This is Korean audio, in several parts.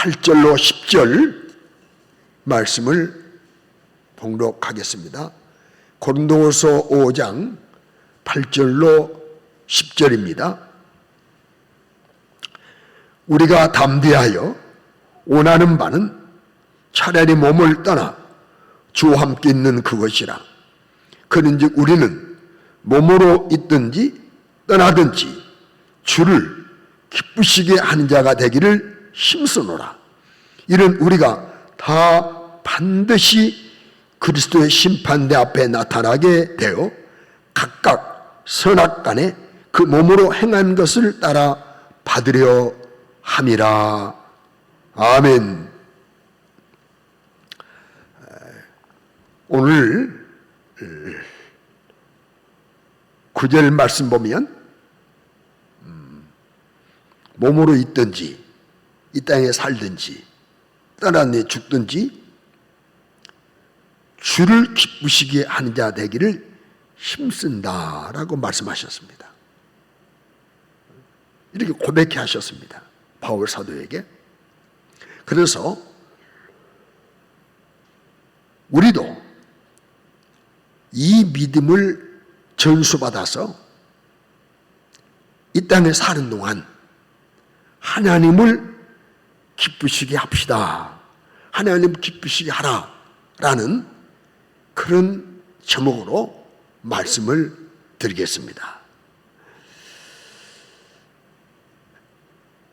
8절로 10절 말씀을 봉독하겠습니다. 고린도후서 5장 8절로 10절입니다. 우리가 담대하여 원하는 바는 차라리 몸을 떠나 주와 함께 있는 그것이라. 그런즉 우리는 몸으로 있든지 떠나든지 주를 기쁘시게 하는 자가 되기를 힘쓰노라. 이는 우리가 다 반드시 그리스도의 심판대 앞에 나타나게 되어 각각 선악간에 그 몸으로 행한 것을 따라 받으려 함이라. 아멘. 오늘 9절 말씀 보면 몸으로 있든지 이 땅에 살든지 떠나내 죽든지 주를 기쁘시게 하는 자 되기를 힘쓴다라고 말씀하셨습니다. 이렇게 고백해 하셨습니다. 바울 사도에게. 그래서 우리도 이 믿음을 전수받아서 이 땅에 사는 동안 하나님을 기쁘시게 합시다. 하나님 기쁘시게 하라라는 그런 제목으로 말씀을 드리겠습니다.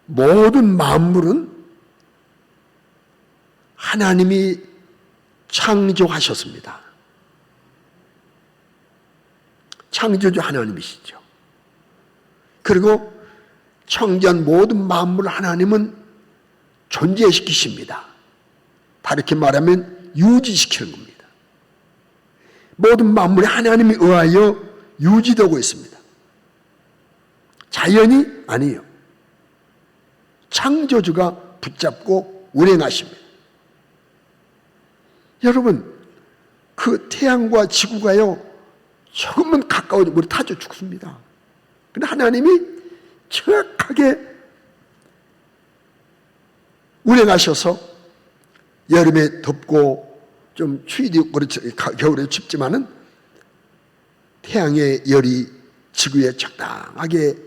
모든 만물은 하나님이 창조하셨습니다. 창조주 하나님이시죠. 그리고 창조한 모든 만물을 하나님은 존재시키십니다. 다르게 말하면 유지시키는 겁니다. 모든 만물이 하나님에 의하여 유지되고 있습니다. 자연이 아니에요. 창조주가 붙잡고 운행하십니다. 여러분, 그 태양과 지구가요, 조금만 가까워지면 우리 타져 죽습니다. 근데 하나님이 정확하게 운행하셔서 여름에 덥고 좀 추위도 그렇죠. 겨울에 춥지만은 태양의 열이 지구에 적당하게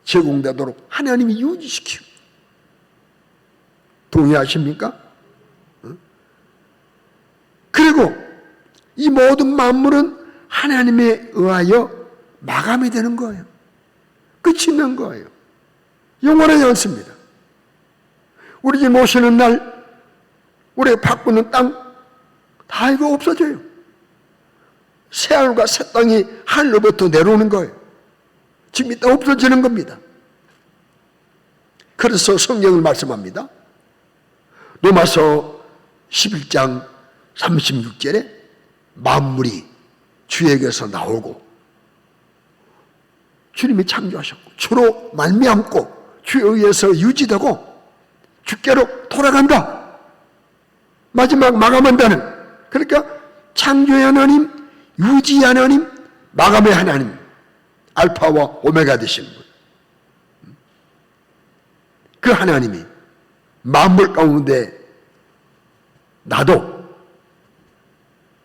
제공되도록 하나님이 유지시키고. 동의하십니까? 그리고 이 모든 만물은 하나님에 의하여 마감이 되는 거예요. 끝이 있는 거예요. 영원하지 않습니다. 우리 집 모시는 날, 우리가 바꾸는 땅, 다 이거 없어져요. 새하늘과 새 땅이 하늘로부터 내려오는 거예요. 지금 이따 없어지는 겁니다. 그래서 성경을 말씀합니다. 로마서 11장 36절에 만물이 주에게서 나오고 주님이 창조하셨고 주로 말미암고 주에 의해서 유지되고 주께로 돌아간다. 마지막 마감한다는, 그러니까 창조의 하나님, 유지의 하나님, 마감의 하나님, 알파와 오메가 되시는 분. 그 하나님이 만물 가운데 나도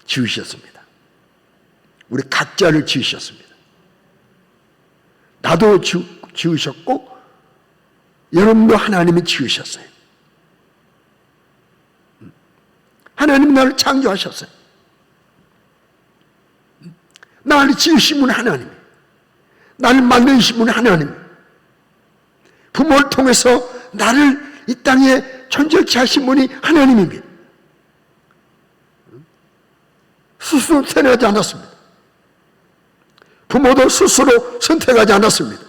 지으셨습니다. 우리 각자를 지으셨습니다. 나도 지으셨고 여러분도 하나님이 지으셨어요. 하나님이 나를 창조하셨어요. 나를 지으신 분은 하나님, 나를 만드신 분은 하나님, 부모를 통해서 나를 이 땅에 존재케 하신 분이 하나님입니다. 스스로 선택하지 않았습니다. 부모도 스스로 선택하지 않았습니다.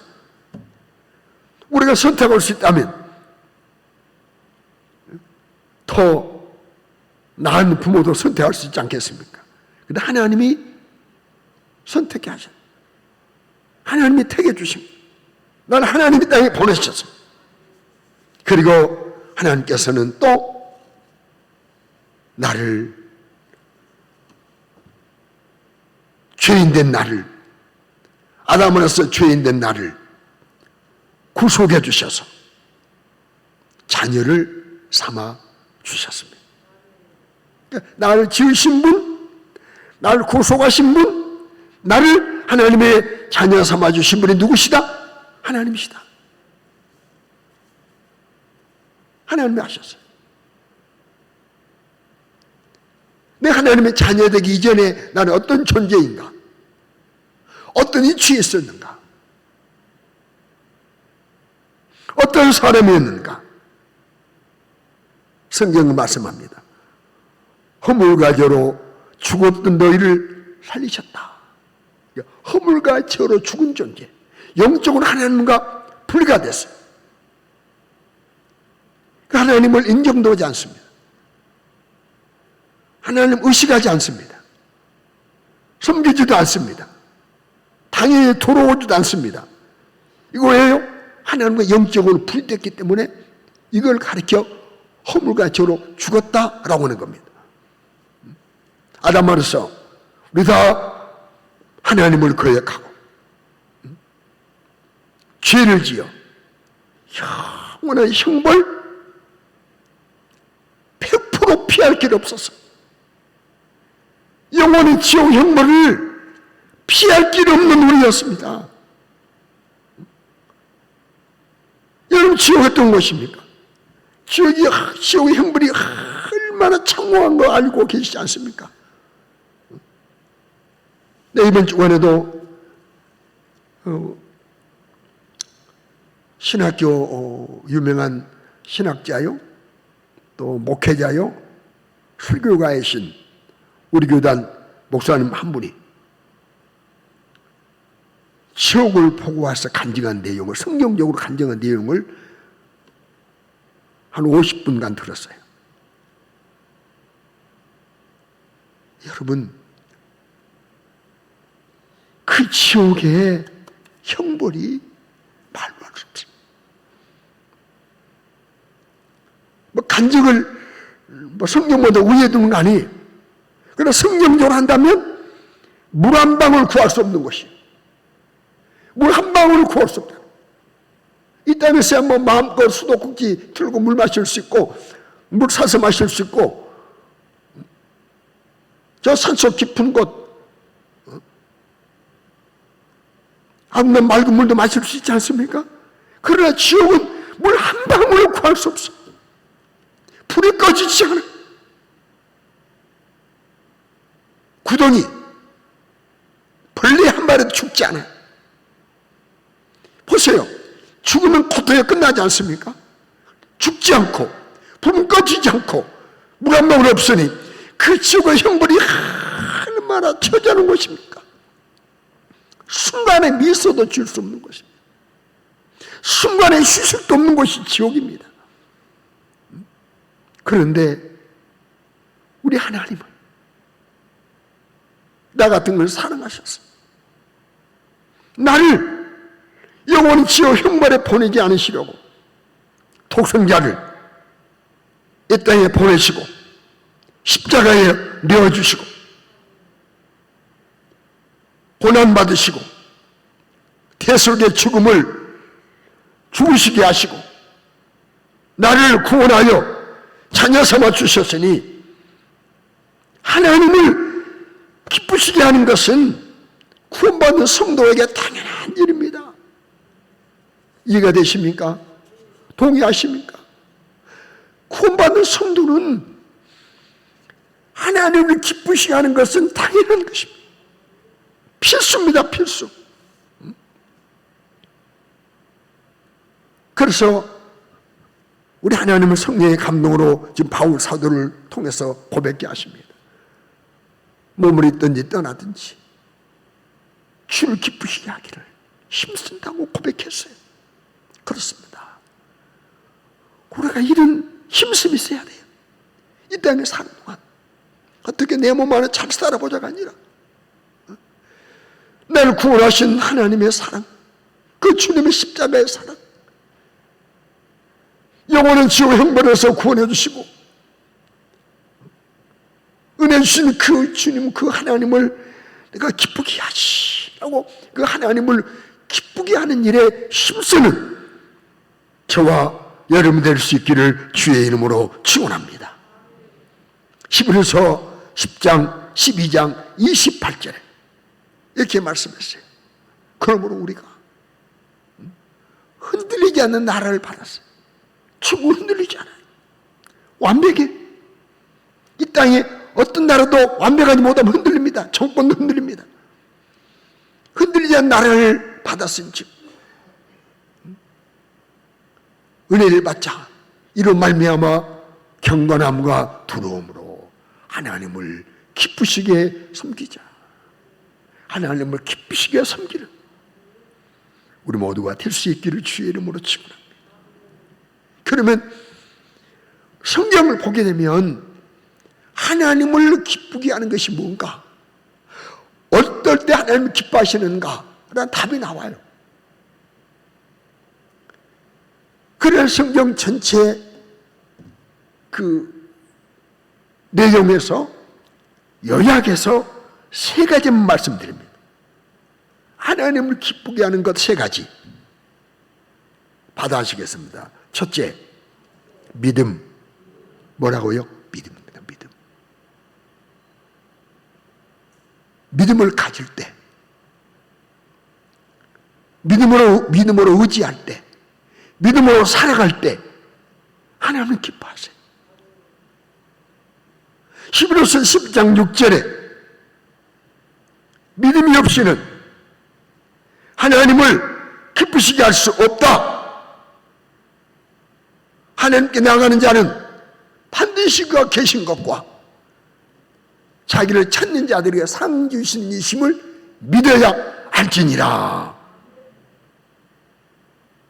우리가 선택할 수 있다면 더 나은 부모도 선택할 수 있지 않겠습니까? 근데 하나님이 선택해 하셨어요. 하나님이 택해 주십니다. 나를 하나님이 땅에 보내셨어요. 그리고 하나님께서는 또 나를, 죄인된 나를, 아담으로서 죄인된 나를 구속해 주셔서 자녀를 삼아 주셨습니다. 그러니까 나를 지으신 분, 나를 구속하신 분, 나를 하나님의 자녀 삼아 주신 분이 누구시다? 하나님이시다. 하나님이 하셨어요. 내 하나님의 자녀 되기 이전에 나는 어떤 존재인가? 어떤 위치에 있었는가? 어떤 사람이었는가? 성경은 말씀합니다. 허물과 죄로 죽었던 너희를 살리셨다. 허물과 죄로 죽은 존재, 영적으로 하나님과 분리가 됐어요. 하나님을 인정도 하지 않습니다. 하나님 의식하지 않습니다. 섬기지도 않습니다. 당연히 돌아오지도 않습니다. 이거 왜요? 하나님과 영적으로 분리됐기 때문에 이걸 가리켜 허물과 죄로 죽었다라고 하는 겁니다. 아담으로서 우리 다 하나님을 거역하고 죄를 지어 영원한 형벌 100% 피할 길 없어서 영원히 지옥 형벌을 피할 길 없는 우리였습니다. 여러분, 지옥이 어떤 것입니까? 지옥의 형벌이 얼마나 창고한 거 알고 계시지 않습니까? 네, 이번 주간에도 신학교 유명한 신학자요, 또 목회자요, 설교가이신 우리 교단 목사님 한 분이 지옥을 보고 와서 간증한 내용을, 성경적으로 간증한 내용을 한 50분간 들었어요. 여러분, 그 지옥의 형벌이 말로 할 수 없어요. 간증을 성경보다 위에 두는 거 아니에요. 그러나 성경적으로 한다면 물 한 방울 구할 수 없는 것이에요. 물 한 방울을 구할 수 없다. 이 땅에서야 마음껏 수도꼭지 틀고 물 마실 수 있고, 물 사서 마실 수 있고, 저 산속 깊은 곳 아무나 맑은 물도 마실 수 있지 않습니까? 그러나 지옥은 물 한 방울을 구할 수 없어. 불이 꺼지지 않아. 구덩이 벌레 한 마리도 죽지 않아. 보세요. 죽으면 고통에 끝나지 않습니까? 죽지 않고 불은 꺼지지 않고 물 한 방울 없으니 그 지옥의 형벌이 얼마나 처자는 것입니까? 순간에 미소도 줄 수 없는 것입니다. 순간에 휴식도 없는 것이 지옥입니다. 그런데 우리 하나님은 나 같은 걸 사랑하셨어. 나를 영원히 지옥 형벌에 보내지 않으시려고 독생자를 이 땅에 보내시고 십자가에 내어주시고 고난받으시고 대속의 죽음을 죽으시게 하시고 나를 구원하여 자녀 삼아 주셨으니 하나님을 기쁘시게 하는 것은 구원받는 성도에게 당연한 일입니다. 이해가 되십니까? 동의하십니까? 구원받는 성도는 하나님을 기쁘시게 하는 것은 당연한 것입니다. 필수입니다, 필수. 그래서 우리 하나님은 성령의 감동으로 지금 바울 사도를 통해서 고백게 하십니다. 몸을 있든지 떠나든지 주를 기쁘시게 하기를 힘쓴다고 고백했어요. 그렇습니다. 우리가 이런 힘씀이 있어야 돼요. 이 땅에 사는 동안 어떻게 내 몸 안에 잘 살아보자가 아니라 나를 구원하신 하나님의 사랑, 그 주님의 십자가의 사랑, 영원한 지옥 형벌에서 구원해 주시고 은혜 주신 그 주님, 그 하나님을 내가 기쁘게 하시라고 그 하나님을 기쁘게 하는 일에 힘쓰는 저와 여러분 될 수 있기를 주의 이름으로 축원합니다. 히브리서 10장 12장 28절에 이렇게 말씀했어요. 그러므로 우리가 흔들리지 않는 나라를 받았어요. 축구 흔들리지 않아요. 완벽해. 이 땅에 어떤 나라도 완벽하지 못하면 흔들립니다. 정권도 흔들립니다. 흔들리지 않는 나라를 받았은즉 은혜를 받자. 이로 말미암아 경건함과 두려움으로 하나님을 기쁘시게 섬기자. 하나님을 기쁘시게 섬기는 우리 모두가 될 수 있기를 주의 이름으로 축원합니다. 그러면 성경을 보게 되면 하나님을 기쁘게 하는 것이 뭔가, 어떨 때 하나님을 기뻐하시는가 라는 답이 나와요. 그래서 성경 전체 그 내용에서 요약해서 세 가지만 말씀드립니다. 하나님을 기쁘게 하는 것 세 가지 받아하시겠습니다. 첫째, 믿음. 뭐라고요? 믿음입니다. 믿음. 믿음을 가질 때, 믿음으로 의지할 때, 믿음으로 살아갈 때 하나님은 기뻐하세요. 히브리서 10장 6절에 믿음이 없이는 하나님을 기쁘시게 할 수 없다. 하나님께 나가는 자는 반드시 그가 계신 것과 자기를 찾는 자들에게 상 주신 이심을 믿어야 할지니라.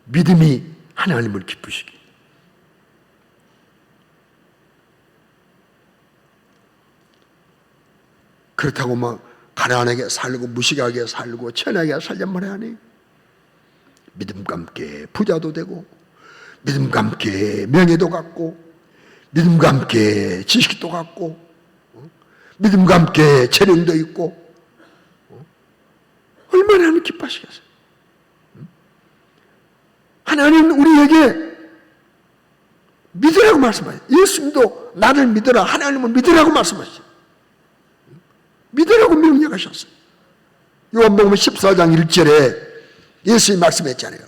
믿음이 하나님을 기쁘시게. 그렇다고 막 가난하게 살고 무식하게 살고 천하게 살란 말이 아니에요. 믿음과 함께 부자도 되고, 믿음과 함께 명예도 갖고, 믿음과 함께 지식도 갖고, 믿음과 함께 재능도 있고, 얼마나 하나님 기뻐하시겠어요. 하나님은 우리에게 믿으라고 말씀하세요. 예수님도 나를 믿으라, 하나님을 믿으라고 말씀하시죠. 믿으라고 명령하셨어요. 요한복음 14장 1절에 예수님이 말씀했잖아요.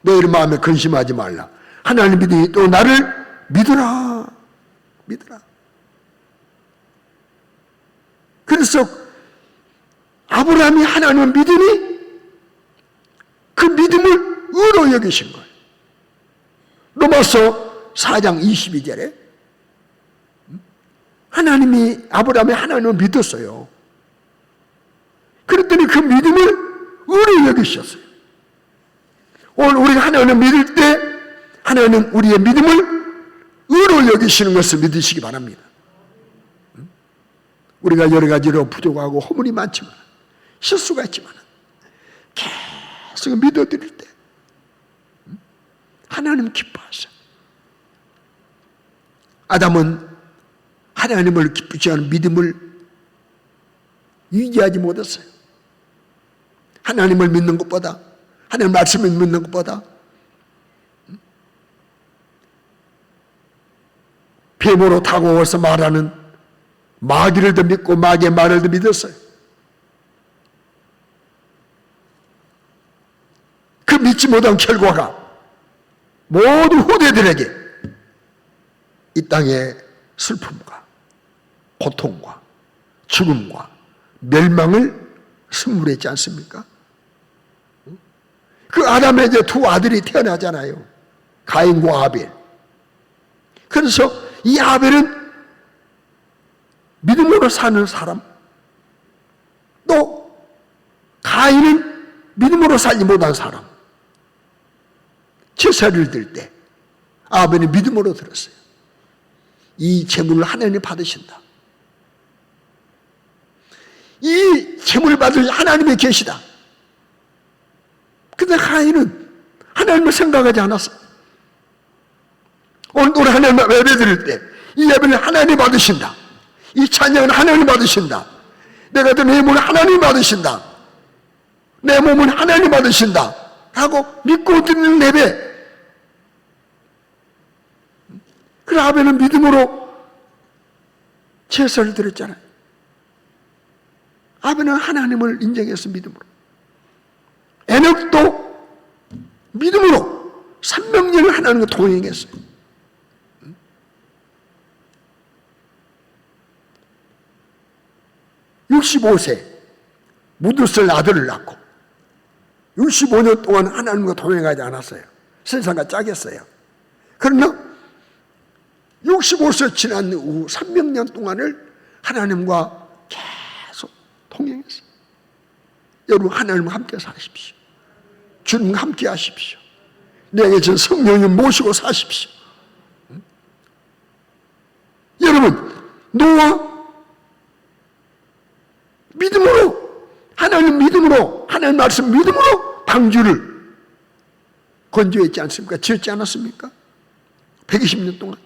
너희 마음에 근심하지 말라. 하나님 믿으니 또 나를 믿으라. 믿으라. 그래서 아브라함이 하나님을 믿으니 그 믿음을 의로 여기신 거예요. 로마서 4장 22절에 하나님이 아브라함이 하나님을 믿었어요. 그랬더니 그 믿음을 의로 여기셨어요. 오늘 우리가 하나님을 믿을 때 하나님은 우리의 믿음을 의로 여기시는 것을 믿으시기 바랍니다. 우리가 여러 가지로 부족하고 허물이 많지만, 실수가 있지만 계속 믿어드릴 때 하나님 기뻐하셔요. 아담은 하나님을 기쁘지 않은 믿음을 유지하지 못했어요. 하나님을 믿는 것보다, 하나님 말씀을 믿는 것보다 뱀으로 타고 와서 말하는 마귀를 더 믿고 마귀의 말을 더 믿었어요. 그 믿지 못한 결과가 모두 후대들에게 이 땅의 슬픔과 고통과 죽음과 멸망을 선물했지 않습니까? 그 아담의 이제 두 아들이 태어나잖아요. 가인과 아벨. 그래서 이 아벨은 믿음으로 사는 사람, 또 가인은 믿음으로 살지 못한 사람. 제사를 드릴 때 아벨이 믿음으로 들었어요. 이 제물을 하나님이 받으신다. 이 제물을 받을 하나님이 계시다. 근데 가인은 하나님을 생각하지 않았어요. 오늘 하나님을 예배 드릴 때 이 예배는 하나님이 받으신다. 이 찬양은 하나님이 받으신다. 내가 드린 예물은 하나님이 받으신다. 내 몸은 하나님이 받으신다. 라고 믿고 드리는 예배, 그래 아벨은 믿음으로 제사를 드렸잖아요. 아벨은 하나님을 인정해서 믿음으로. 에녹도 믿음으로 300년을 하나님과 동행했어요. 65세 무드셀 아들을 낳고 65년 동안 하나님과 동행하지 않았어요. 세상과 짜겠어요. 그러나 65세 지난 후 300년 동안을 하나님과 계속 동행했어요. 여러분 하나님과 함께 사십시오. 주님과 함께 하십시오. 내게 전 성령님 모시고 사십시오. 여러분 노아 믿음으로 하나님 믿음으로 하나님 말씀 믿음으로 방주를 건조했지 않습니까? 지었지 않았습니까? 120년 동안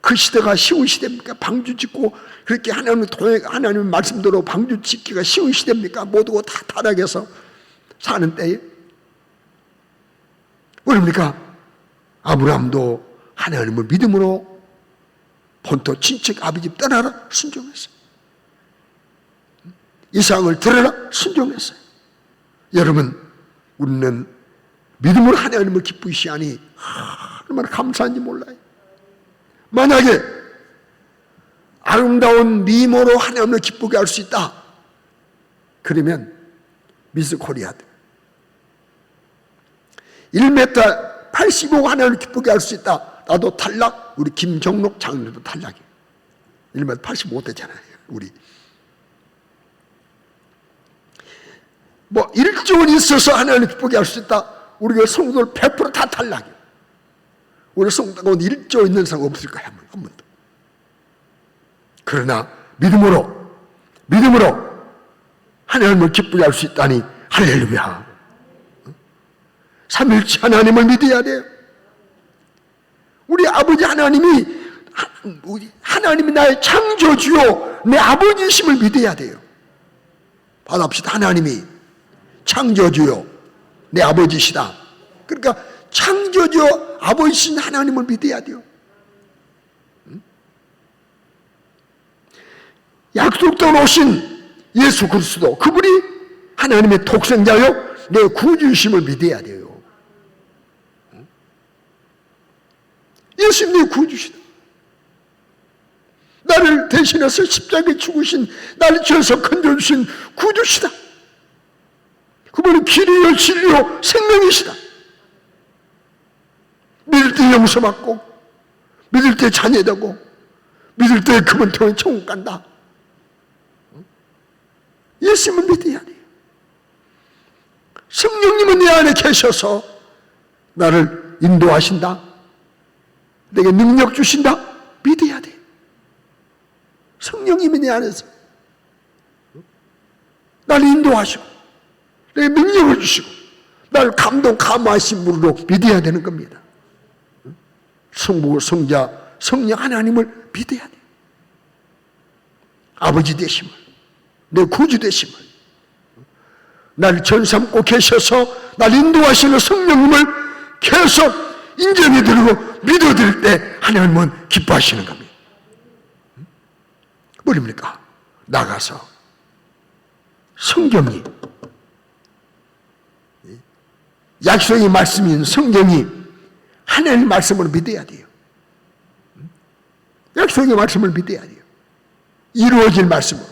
그 시대가 쉬운 시대입니까? 방주 짓고 그렇게 하나님 말씀대로 방주 짓기가 쉬운 시대입니까? 모두가 다 타락해서 사는 때에 그럽니까? 아브라함도 하나님을 믿음으로 본토 친척 아버지 떠나라 순종했어요. 이삭을 들으라 순종했어요. 여러분 우리는 믿음으로 하나님을 기쁘시하니 얼마나 감사한지 몰라요. 만약에 아름다운 미모로 하나님을 기쁘게 할 수 있다 그러면 미스 코리아들 1m 85 하나님을 기쁘게 할 수 있다. 나도 탈락. 우리 김정록 장로도 탈락이에요. 1m 85 되잖아요. 우리 뭐 1조 원 있어서 하나님을 기쁘게 할 수 있다. 우리가 성도들 100% 다 탈락이에요. 우리 성도 가운데 1조 있는 사람 없을 거야. 한 번도. 그러나 믿음으로 하나님을 기쁘게 할 수 있다니 할렐루야. 삼일째 하나님을 믿어야 돼요. 우리 아버지 하나님이 나의 창조주요 내 아버지심을 믿어야 돼요. 받아봅시다. 하나님이 창조주요 내 아버지시다. 그러니까 창조주요 아버지신 하나님을 믿어야 돼요. 약속대로 오신 예수 그리스도 그분이 하나님의 독생자요 내 구주이심을 믿어야 돼요. 예수님 내 구주시다. 나를 대신해서 십자가에 죽으신 나를 지어서 건져주신 구주시다. 그분은 길이요 진리요 생명이시다. 믿을 때 용서받고 믿을 때 자녀되고 믿을 때 그분 통해 천국 간다. 예수님을 믿어야 돼요. 성령님은 내 안에 계셔서 나를 인도하신다. 내게 능력 주신다. 믿어야 돼. 성령님이 내 안에서 나를 인도하시고 내게 능력을 주시고 나를 감동하신 분으로 믿어야 되는 겁니다. 성부, 성자, 성령 하나님을 믿어야 돼. 아버지 되심을, 내 구주 되심을, 나를 전삼고 계셔서 나를 인도하시는 성령님을 계속 인정해드리고 믿어드릴 때 하나님은 기뻐하시는 겁니다. 뭐입니까? 나가서 성경이 약속의 말씀인 성경이 하나님의 말씀을 믿어야 돼요. 약속의 말씀을 믿어야 돼요. 이루어질 말씀으로,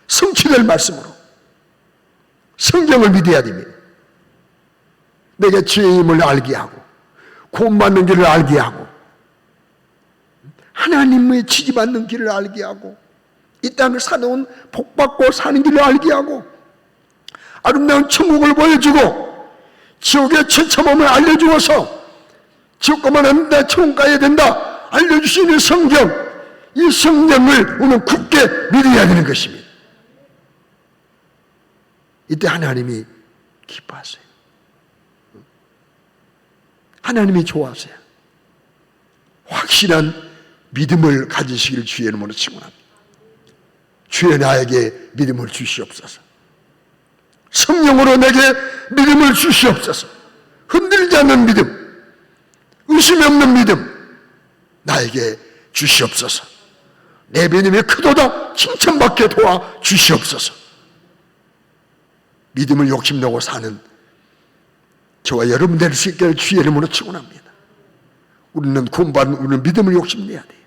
성취될 말씀으로 성경을 믿어야 됩니다. 내가 죄임을 알게 하고 구원받는 길을 알게 하고 하나님의 지지받는 길을 알게 하고 이 땅을 사놓은 복받고 사는 길을 알게 하고 아름다운 천국을 보여주고 지옥의 처참함을 알려주어서 지옥 가면 안 된다, 천국 가야 된다 알려주시는 성경, 이 성경을 우리는 굳게 믿어야 되는 것입니다. 이때 하나님이 기뻐하세요. 하나님이 좋아하세요. 확실한 믿음을 가지시기를 주의 이름으로 축원합니다. 주여 나에게 믿음을 주시옵소서. 성령으로 내게 믿음을 주시옵소서. 흔들리지 않는 믿음, 의심이 없는 믿음, 나에게 주시옵소서. 내 믿음이 크도다 칭찬받게 도와 주시옵소서. 믿음을 욕심내고 사는 저와 여러분 될 수 있게 주의 이름으로 축원합니다. 우리는 구원받은 우리는 믿음을 욕심내야 돼요.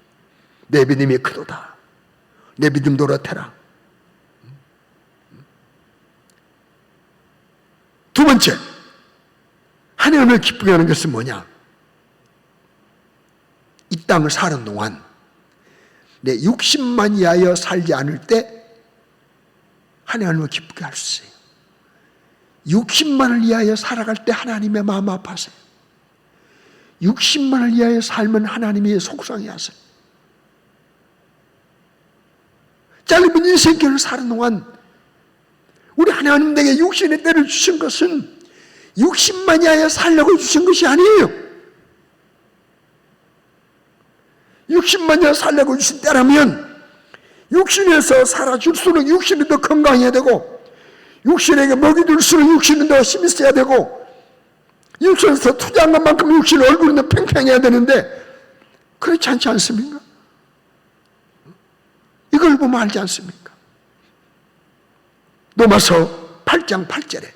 내 믿음이 크도다. 내 믿음 노릇해라. 두 번째, 하나님을 기쁘게 하는 것은 뭐냐? 이 땅을 사는 동안 내 육신만 위하여 살지 않을 때 하나님을 기쁘게 할 수 있어요. 육신만을 위하여 살아갈 때 하나님의 마음 아파하세요. 육신만을 위하여 살면 하나님이 속상해하세요. 짧은 인생길을 사는 동안 우리 하나님 내게 육신의 때를 주신 것은 육신만 위하여 살려고 주신 것이 아니에요. 육신만 위하여 살려고 주신 때라면 육신에서 살아줄수록 육신이 더 건강해야 되고, 육신에게 먹이 줄수록 육신은 더 힘이 있어야 되고, 육신에서 투자한 것만큼 육신 얼굴은 더 팽팽해야 되는데 그렇지 않지 않습니까? 이걸 보면 알지 않습니까? 로마서 8장 8절에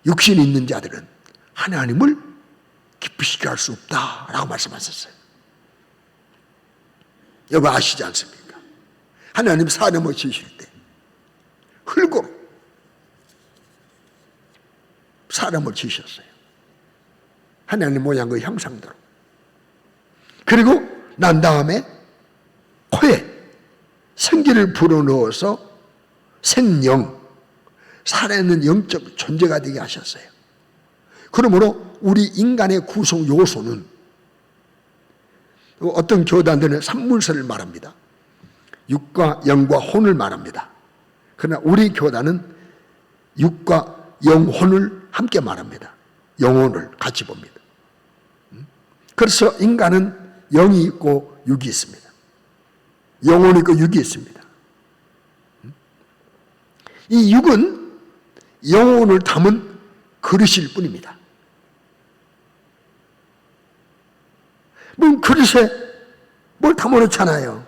육신이 있는 자들은 하나님을 기쁘시게 할 수 없다라고 말씀하셨어요. 여러분 아시지 않습니까? 하나님 사람을 지으실 때 흙으로 사람을 지으셨어요. 하나님 모양의 형상대로. 그리고 난 다음에 코에 생기를 불어넣어서 생영, 살아있는 영적 존재가 되게 하셨어요. 그러므로 우리 인간의 구성 요소는 어떤 교단들은 삼물선을 말합니다. 육과 영과 혼을 말합니다. 그러나 우리 교단은 육과 영혼을 함께 말합니다. 영혼을 같이 봅니다. 그래서 인간은 영이 있고 육이 있습니다. 영혼이 있고 육이 있습니다. 이 육은 영혼을 담은 그릇일 뿐입니다. 뭐 그릇에 뭘 담아놓잖아요.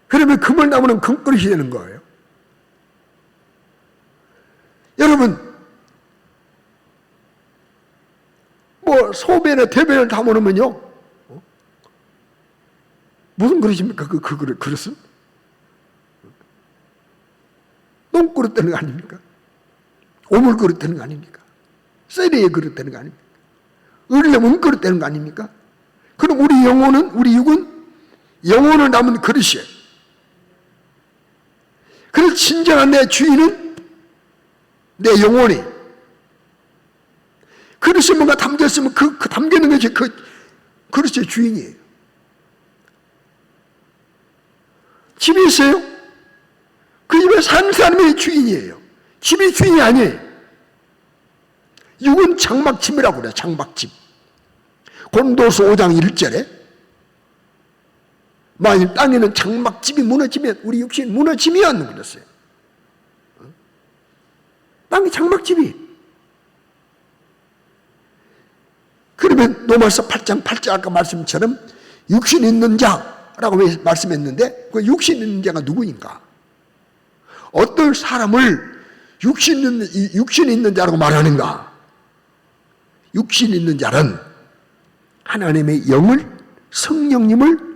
그러면 금을 담으면 금그릇이 되는 거예요. 여러분, 뭐 소배나 대배를 담아놓으면요, 무슨 그릇입니까? 그 그릇은? 똥그릇 되는 거 아닙니까? 오물그릇 되는 거 아닙니까? 쇠리의 그릇 되는 거 아닙니까? 의리면 은그릇 되는 거 아닙니까? 그럼 우리 영혼은, 우리 육은 영혼을 담은 그릇이에요. 그래서 진정한 내 주인은 내 영혼이. 그릇에 뭔가 담겼으면 그 담겨있는 것이 그 그릇의 주인이에요. 집이 있어요? 그 집에 사는 사람이 주인이에요. 집이 주인이 아니에요. 육은 장막집이라고 그래요. 장막집. 고린도서 5장 1절에 만일 땅에는 장막집이 무너지면 우리 육신이 무너지면 그랬어요. 땅이 장막집이. 그러면 로마서 8장 8절 아까 말씀처럼 육신 있는 자라고 말씀했는데 그 육신 있는 자가 누구인가? 어떤 사람을 육신 있는 자라고 말하는가? 육신 있는 자는 하나님의 영을, 성령님을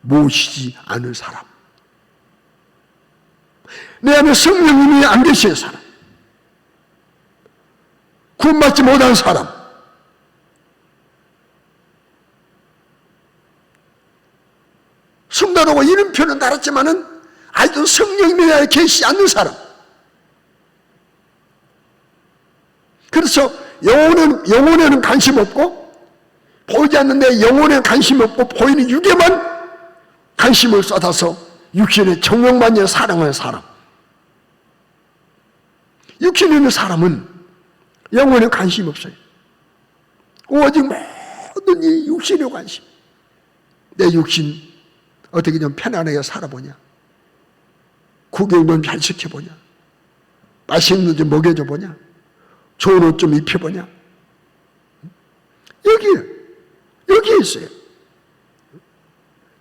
모시지 않은 사람. 내 안에 성령님이 안 계신 사람. 구원받지 못한 사람. 성도라고 이름표는 달았지만은 아직도 성령님이 내 안에 계시지 않는 사람. 그래서 영혼에는 관심 없고 보이지 않는데 영혼에 관심 없고 보이는 육에만 관심을 쏟아서 육신의 정욕만을 사랑하는 사람. 육신에 있는 사람은 영혼에 관심 없어요. 오직 모든 이 육신에 관심. 내 육신 어떻게 좀 편안하게 살아보냐. 구경 좀 잘 시켜보냐. 맛있는 거 좀 먹여줘 보냐. 좋은 옷 좀 입혀보냐. 여기에 여기에 있어요.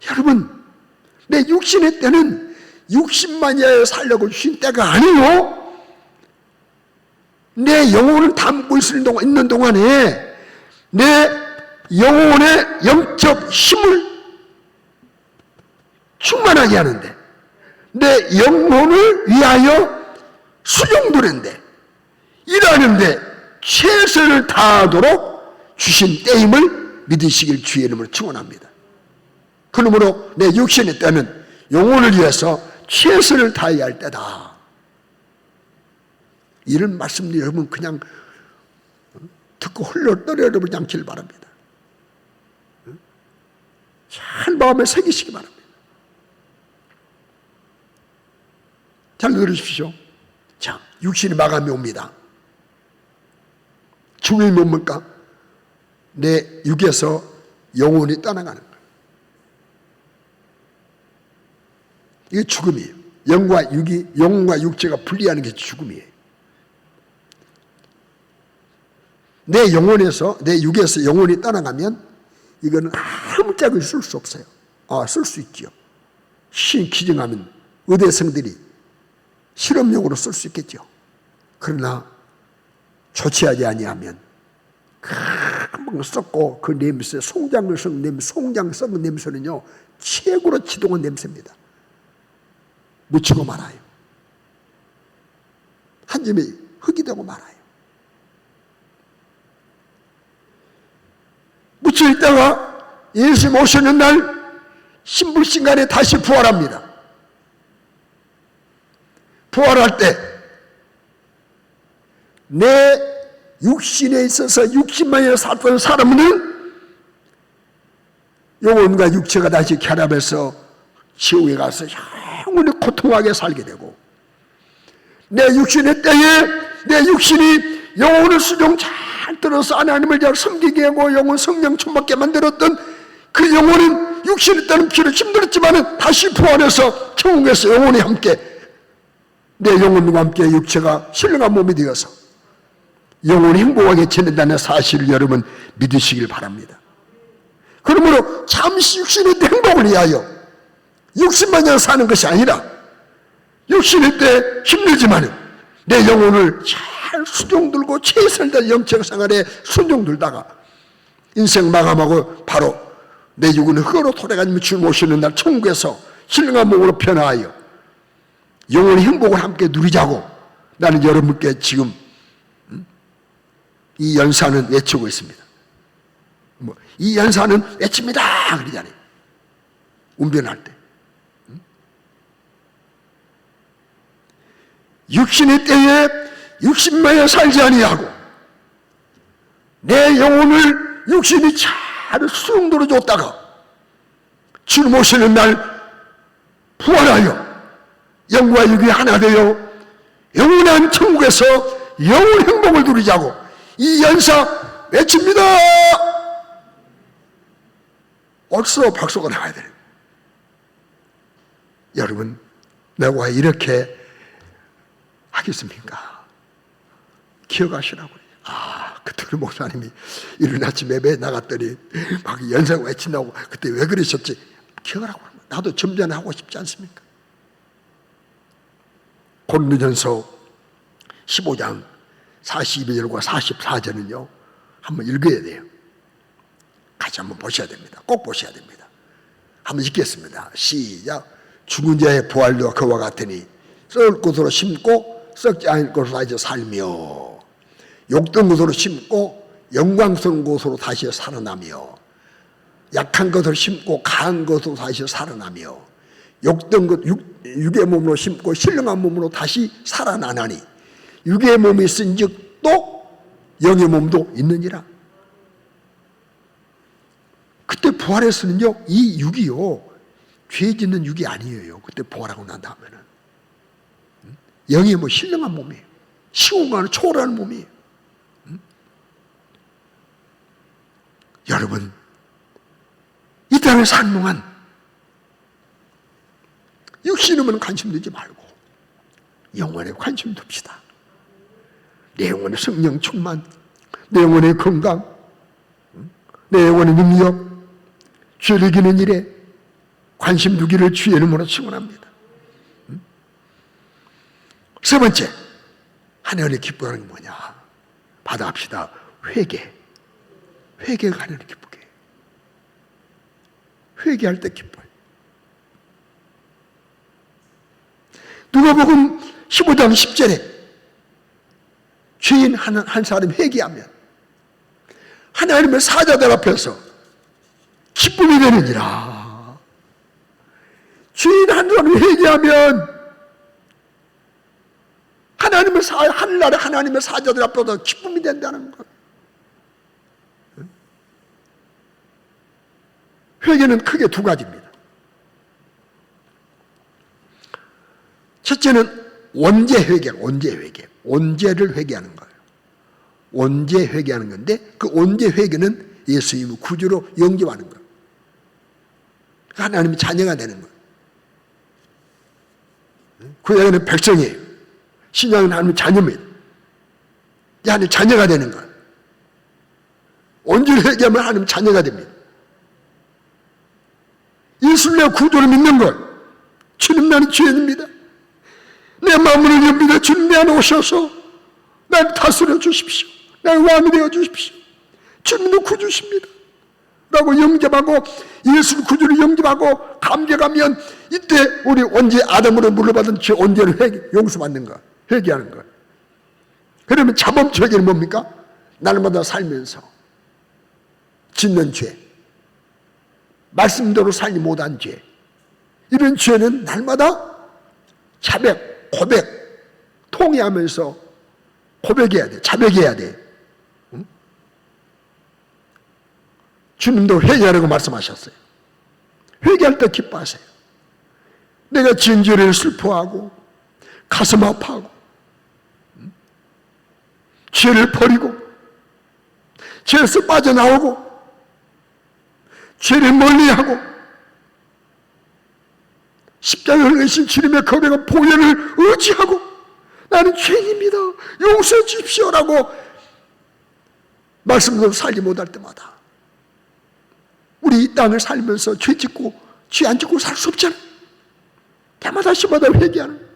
여러분, 내 육신의 때는 60만 이하에 살려고 주신 때가 아니요. 내 영혼을 담고 있는 동안에 내 영혼의 영적 힘을 충만하게 하는데, 내 영혼을 위하여 수종드는데, 일하는데 최선을 다하도록 주신 때임을 믿으시길 주의 이름으로 축원합니다. 그러므로 내 육신의 때는 영혼을 위해서 최선을 다해야 할 때다. 이런 말씀도 여러분 그냥 듣고 홀로 떠내려버리지 않기를 바랍니다. 잘 마음에 새기시기 바랍니다. 잘 들으십시오. 자, 육신이 마감이 옵니다. 죽음이 뭡니까? 내 육에서 영혼이 떠나가는 거예요. 이게 죽음이에요. 영과 육체가 분리하는 게 죽음이에요. 내 영혼에서, 내 육에서 영혼이 떠나가면 이거는 아무 짝을 쓸 수 없어요. 쓸 수 있죠. 신 기증하면 의대생들이 실험용으로 쓸 수 있겠죠. 그러나 조치하지 아니하면 한번 썩고 그 냄새, 송장 썩은 냄새는요 최고로 지독한 냄새입니다. 묻히고 말아요. 한 점에 흙이 되고 말아요. 묻혀 있다가 예수님 오시는 날 신불신간에 다시 부활합니다. 부활할 때 내 육신에 있어서 60만이나 살던 사람은 영혼과 육체가 다시 결합해서 지옥에 가서 영원히 고통하게 살게 되고, 내 육신의 때에 내 육신이 영혼을 수종 잘 들어서 하나님을 잘 섬기게 하고 영혼 성령 충만케 만들었던 그 영혼은 육신의 때는 피로 힘들었지만 다시 부활해서 천국에서 영혼이 함께 내 영혼과 함께 육체가 신령한 몸이 되어서 영혼이 행복하게 지낸다는 사실을 여러분 믿으시길 바랍니다. 그러므로 잠시 육신의 때 행복을 위하여 60만 년 사는 것이 아니라 육신의 때 힘들지만 내 영혼을 잘 수종들고 최선을 다해 영적 생활에 순종들다가 인생 마감하고 바로 내 육은 흙으로 돌아가며 주님 오시는 날 천국에서 신령한 몸으로 변화하여 영혼의 행복을 함께 누리자고 나는 여러분께 지금 이 연사는 외치고 있습니다. 이 연사는 외칩니다 그러잖아요. 운변할 때. 육신의 때에 60만년 살지 아니하고 내 영혼을 육신이 잘 수용들어 줬다가 주님 오시는 날 부활하여 영과 육이 하나 되어 영원한 천국에서 영원 행복을 누리자고 이 연사 외칩니다. 억수로 박수가 나와야 돼요. 여러분, 내가 이렇게 하겠습니까? 기억하시라고요. 그때 목사님이 이른 아침 예배에 나갔더니 막 연사가 외친다고 그때 왜 그러셨지? 기억하라고. 나도 점잖하고 싶지 않습니까? 고린도전서 15장 42절과 44절은요 한번 읽어야 돼요. 같이 한번 보셔야 됩니다. 꼭 보셔야 됩니다. 한번 읽겠습니다. 시작. 죽은 자의 부활도 그와 같으니 썩을 것으로 심고 썩지 않을 것으로 다시 살며 욕된 것으로 심고 영광스러운 것으로 다시 살아나며 약한 것으로 심고 강한 것으로 다시 살아나며 욕된 것 육의 몸으로 심고 신령한 몸으로 다시 살아나나니 육의 몸이 있은즉 또 영의 몸도 있느니라. 그때 부활했으면요 이 육이요 죄 짓는 육이 아니에요. 그때 부활하고 난 다음에는 영의 뭐 신령한 몸이에요. 시공간을 초월하는 몸이에요. 여러분, 이 땅에 사는 동안 육신에만 관심 두지 말고 영혼에 관심 둡시다. 내 영혼의 성령 충만, 내 영혼의 건강, 내 영혼의 능력, 죄를 이기는 일에 관심 두기를 주의 이름으로 축원합니다. 세 번째, 하나님을 기뻐하는 게 뭐냐? 받아갑시다. 회개. 회개가 하나님을 기쁘게 해요. 회개할 때 기뻐요. 누가복음 15장 10절에 죄인 한 사람이 회개하면 하나님의 사자들 앞에서 기쁨이 되느니라. 죄인 한 사람이 회개하면 하늘나라 하나님의 사자들 앞에서 기쁨이 된다는 것. 회개는 크게 두 가지입니다. 첫째는 원죄 회개, 원죄를 회개하는 거예요. 원죄 회개하는 건데 그 원죄 회개는 예수님의 구주로 영접하는 거예요. 하나님의 자녀가 되는 거예요. 구약에는 백성이에요. 신약은 하나님의 자녀입니다. 하나님의 자녀가 되는 거예요. 원죄를 회개하면 하나님의 자녀가 됩니다. 예수를 내 구주로 믿는 것. 주님, 나는 죄인입니다. 내 마음을 엽니다. 주님, 내 안에 오셔서 나를 다스려 주십시오. 나의 왕이 되어 주십시오. 주님도 구주십니다. 라고 영접하고 예수를 구주로 영접하고 감격하면 이때 우리 원죄 아담으로 물려받은 죄 원죄를 용서받는 것, 회개하는 것. 그러면 자범죄 회개는 뭡니까? 날마다 살면서 짓는 죄, 말씀대로 살지 못한 죄, 이런 죄는 날마다 자백, 고백, 통회하면서 고백해야 돼. 자백해야 돼. 응? 주님도 회개하라고 말씀하셨어요. 회개할 때 기뻐하세요. 내가 지은 죄를 슬퍼하고 가슴 아파하고 죄를 버리고 죄에서 빠져나오고 죄를 멀리하고 십자가를 흘리신 주님의 거룩한 보혈을 의지하고 나는 죄인입니다. 용서해 주십시오라고 말씀대로 살지 못할 때마다 우리 이 땅을 살면서 죄 짓고 죄 안 짓고 살 수 없잖아요. 때마다 시마다 회개하는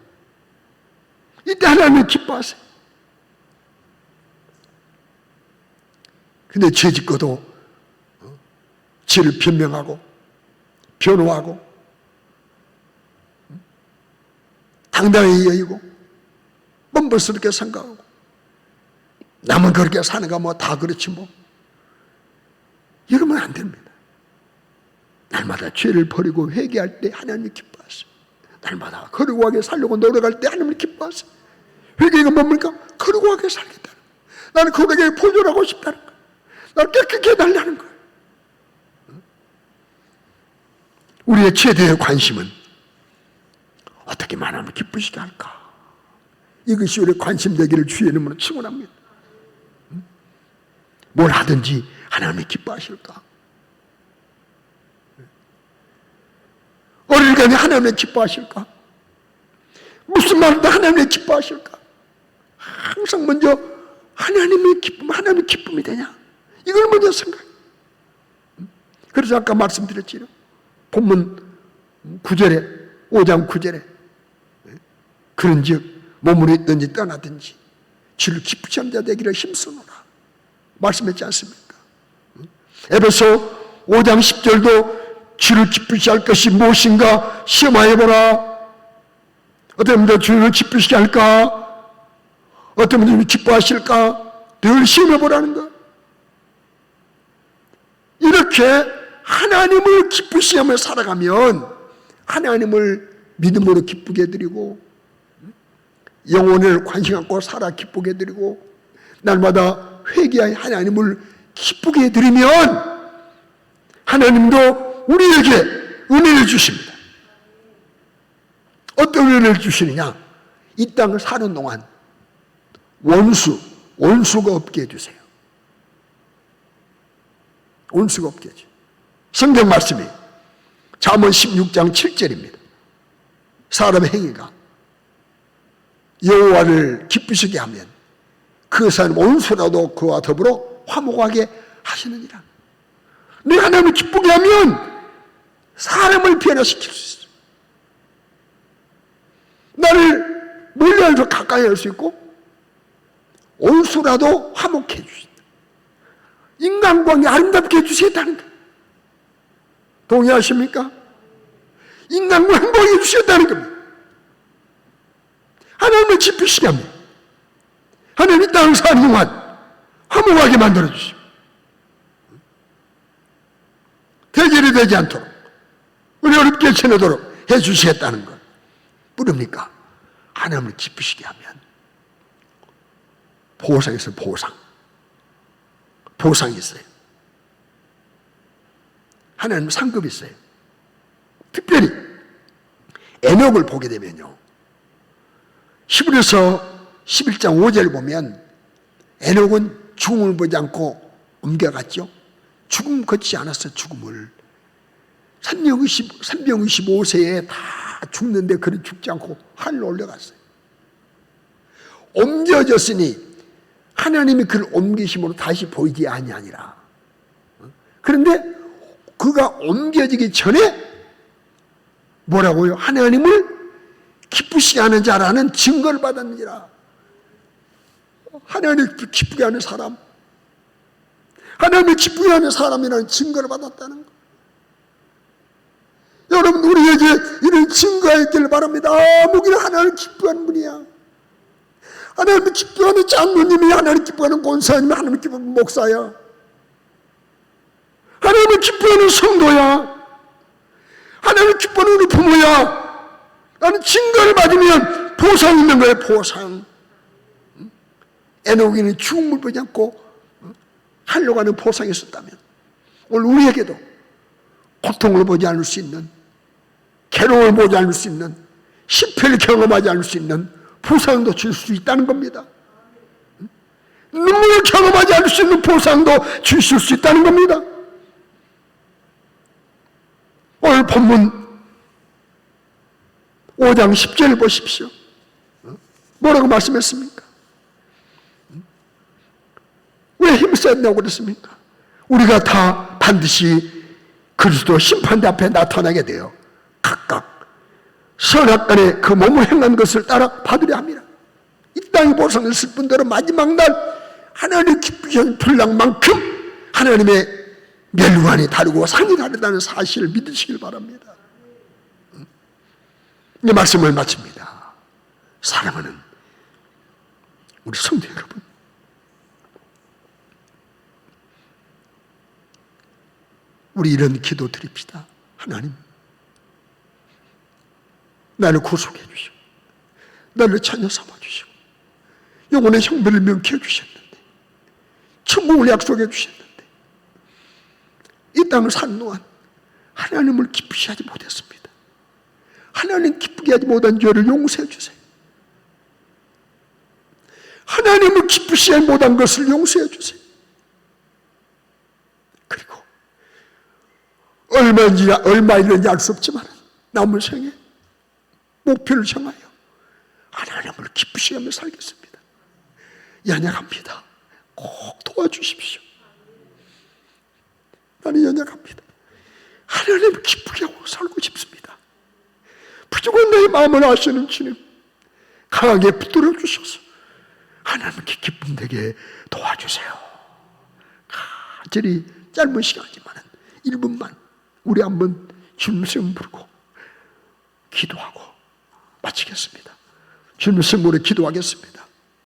이때 하나님을 기뻐하세요. 근데 죄 짓고도 죄를 변명하고 변호하고 당당히 여기고 뻔뻔스럽게 생각하고 남은 그렇게 사는가 뭐 다 그렇지 뭐 이러면 안 됩니다. 날마다 죄를 버리고 회개할 때 하나님이 기뻐하세요. 날마다 거룩하게 살려고 노력할 때 하나님이 기뻐하세요. 회개가 뭡니까? 거룩하게 살겠다는 거예요. 나는 거룩하게 보존하고 싶다는 거예요. 나를 깨끗게 해달라는 거예요. 우리의 최대의 관심은 어떻게 하나님을 기쁘시게 할까? 이것이 우리의 관심 되기를 주의 이름으로 축원합니다. 뭘 하든지 하나님이 기뻐하실까? 어릴 간에 하나님이 기뻐하실까? 무슨 말도 하나님이 기뻐하실까? 항상 먼저 하나님의 기쁨이 되냐? 이걸 먼저 생각해. 그래서 아까 말씀드렸지요. 본문 9절에 5장 9절에 그런즉 몸으로 있든지 떠나든지 주를 기쁘시 하는 자 되기를 힘쓰노라 말씀했지 않습니까? 에베소 5장 10절도 주를 기쁘시 할 것이 무엇인가 시험하여보라. 어떤 분들 주를 기쁘시게 할까? 어떤 분들이 기뻐하실까? 늘 시험해보라는 것. 이렇게 하나님을 기쁘시게 하며 살아가면 하나님을 믿음으로 기쁘게 해드리고 영혼을 관심 갖고 살아 기쁘게 해드리고 날마다 회개하여 하나님을 기쁘게 해드리면 하나님도 우리에게 은혜를 주십니다. 어떤 은혜를 주시느냐? 이 땅을 사는 동안 원수가 없게 해주세요. 원수가 없게 해주세요. 성경 말씀이 잠언 16장 7절입니다. 사람의 행위가 여호와를 기쁘시게 하면 그 사람 원수라도 그와 더불어 화목하게 하시느니라. 내가 하나님을 기쁘게 하면 사람을 변화시킬 수 있어. 나를 멀리하면서 가까이 할 수 있고 온수라도 화목해 주신다. 인간관계 아름답게 해주시겠다는 거예요. 동의하십니까? 인간과 행복해 주시겠다는 겁니다. 하나님을 기쁘시게 합니다. 하나님이 땅을 사는 동안 화목하게 만들어주시고 대결이 되지 않도록 우리 어렵게 지내도록 해주시겠다는 것. 모릅니까? 하나님을 기쁘시게 하면 보상이 있어요. 보상이 있어요. 하나님 상급이 있어요. 특별히 에녹을 보게 되면요, 히브리서 11장 5절 보면 에녹은 죽음을 보지 않고 옮겨갔죠. 죽음 걷지 않았어. 죽음을 325세에 다 죽는데 그는 죽지 않고 하늘로 올라갔어요. 옮겨졌으니 하나님이 그를 옮기심으로 다시 보이지 아니하니라. 그런데 그가 옮겨지기 전에 뭐라고요? 하나님을 기쁘시게 하는 자라는 증거를 받았느니라. 하나님을 기쁘게 하는 사람, 하나님을 기쁘게 하는 사람이라는 증거를 받았다는 거. 여러분, 우리에게 이런 증거가 있기를 바랍니다. 목이는 하나님을 기뻐하는 분이야. 하나님을 기뻐하는 장로님이 하나님을 기뻐하는 권사님이 하나님을 기뻐하는 목사야. 하나님을 기뻐하는 성도야. 하나님을 기뻐하는 우리 부모야. 라는 증거를 받으면 보상 있는 거예요. 보상. 에녹이는 죽음을 보지 않고 하려고 하는 보상이 있었다면 오늘 우리에게도 고통을 보지 않을 수 있는, 괴로움을 보지 않을 수 있는, 실패를 경험하지 않을 수 있는 보상도 줄 수 있다는 겁니다. 눈물을 경험하지 않을 수 있는 보상도 주실 수 있다는 겁니다. 오늘 본문 5장 10절을 보십시오. 뭐라고 말씀했습니까? 왜 힘써야 된다고 그랬습니까? 우리가 다 반드시 그리스도 심판대 앞에 나타나게 되어 각각 선악간에 그 몸을 행한 것을 따라 받으려 합니다. 이 땅의 보상을 쓸 분들은 마지막 날 하나님의 기쁘게 하는 분량만큼 하나님의 멸관이 다르고 상이 다르다는 사실을 믿으시길 바랍니다. 이 말씀을 마칩니다. 사랑하는 우리 성도 여러분, 우리 이런 기도 드립시다. 하나님, 나를 구속해 주시고 나를 자녀 삼아 주시고 영혼의 형벌을 명쾌해 주셨는데, 천국을 약속해 주셨는데 이 땅을 사는 동안 하나님을 기쁘게 하지 못했습니다. 하나님 기쁘게 하지 못한 죄를 용서해 주세요. 하나님을 기쁘시게 하지 못한 것을 용서해 주세요. 그리고 얼마 있는지 알 수 없지만 남은 생에 목표를 정하여 하나님을 기쁘시게 하며 살겠습니다. 연약합니다. 꼭 도와주십시오. 나는 연약합니다. 하나님을 기쁘게 하고 살고 싶습니다. 부족한 내 마음을 아시는 주님, 강하게 붙들어 주셔서 하나님께 기쁨 되게 도와주세요. 간절히 짧은 시간이지만 1분만 우리 한번 주님의 부르고 기도하고 마치겠습니다. 주님의 성물에 기도하겠습니다.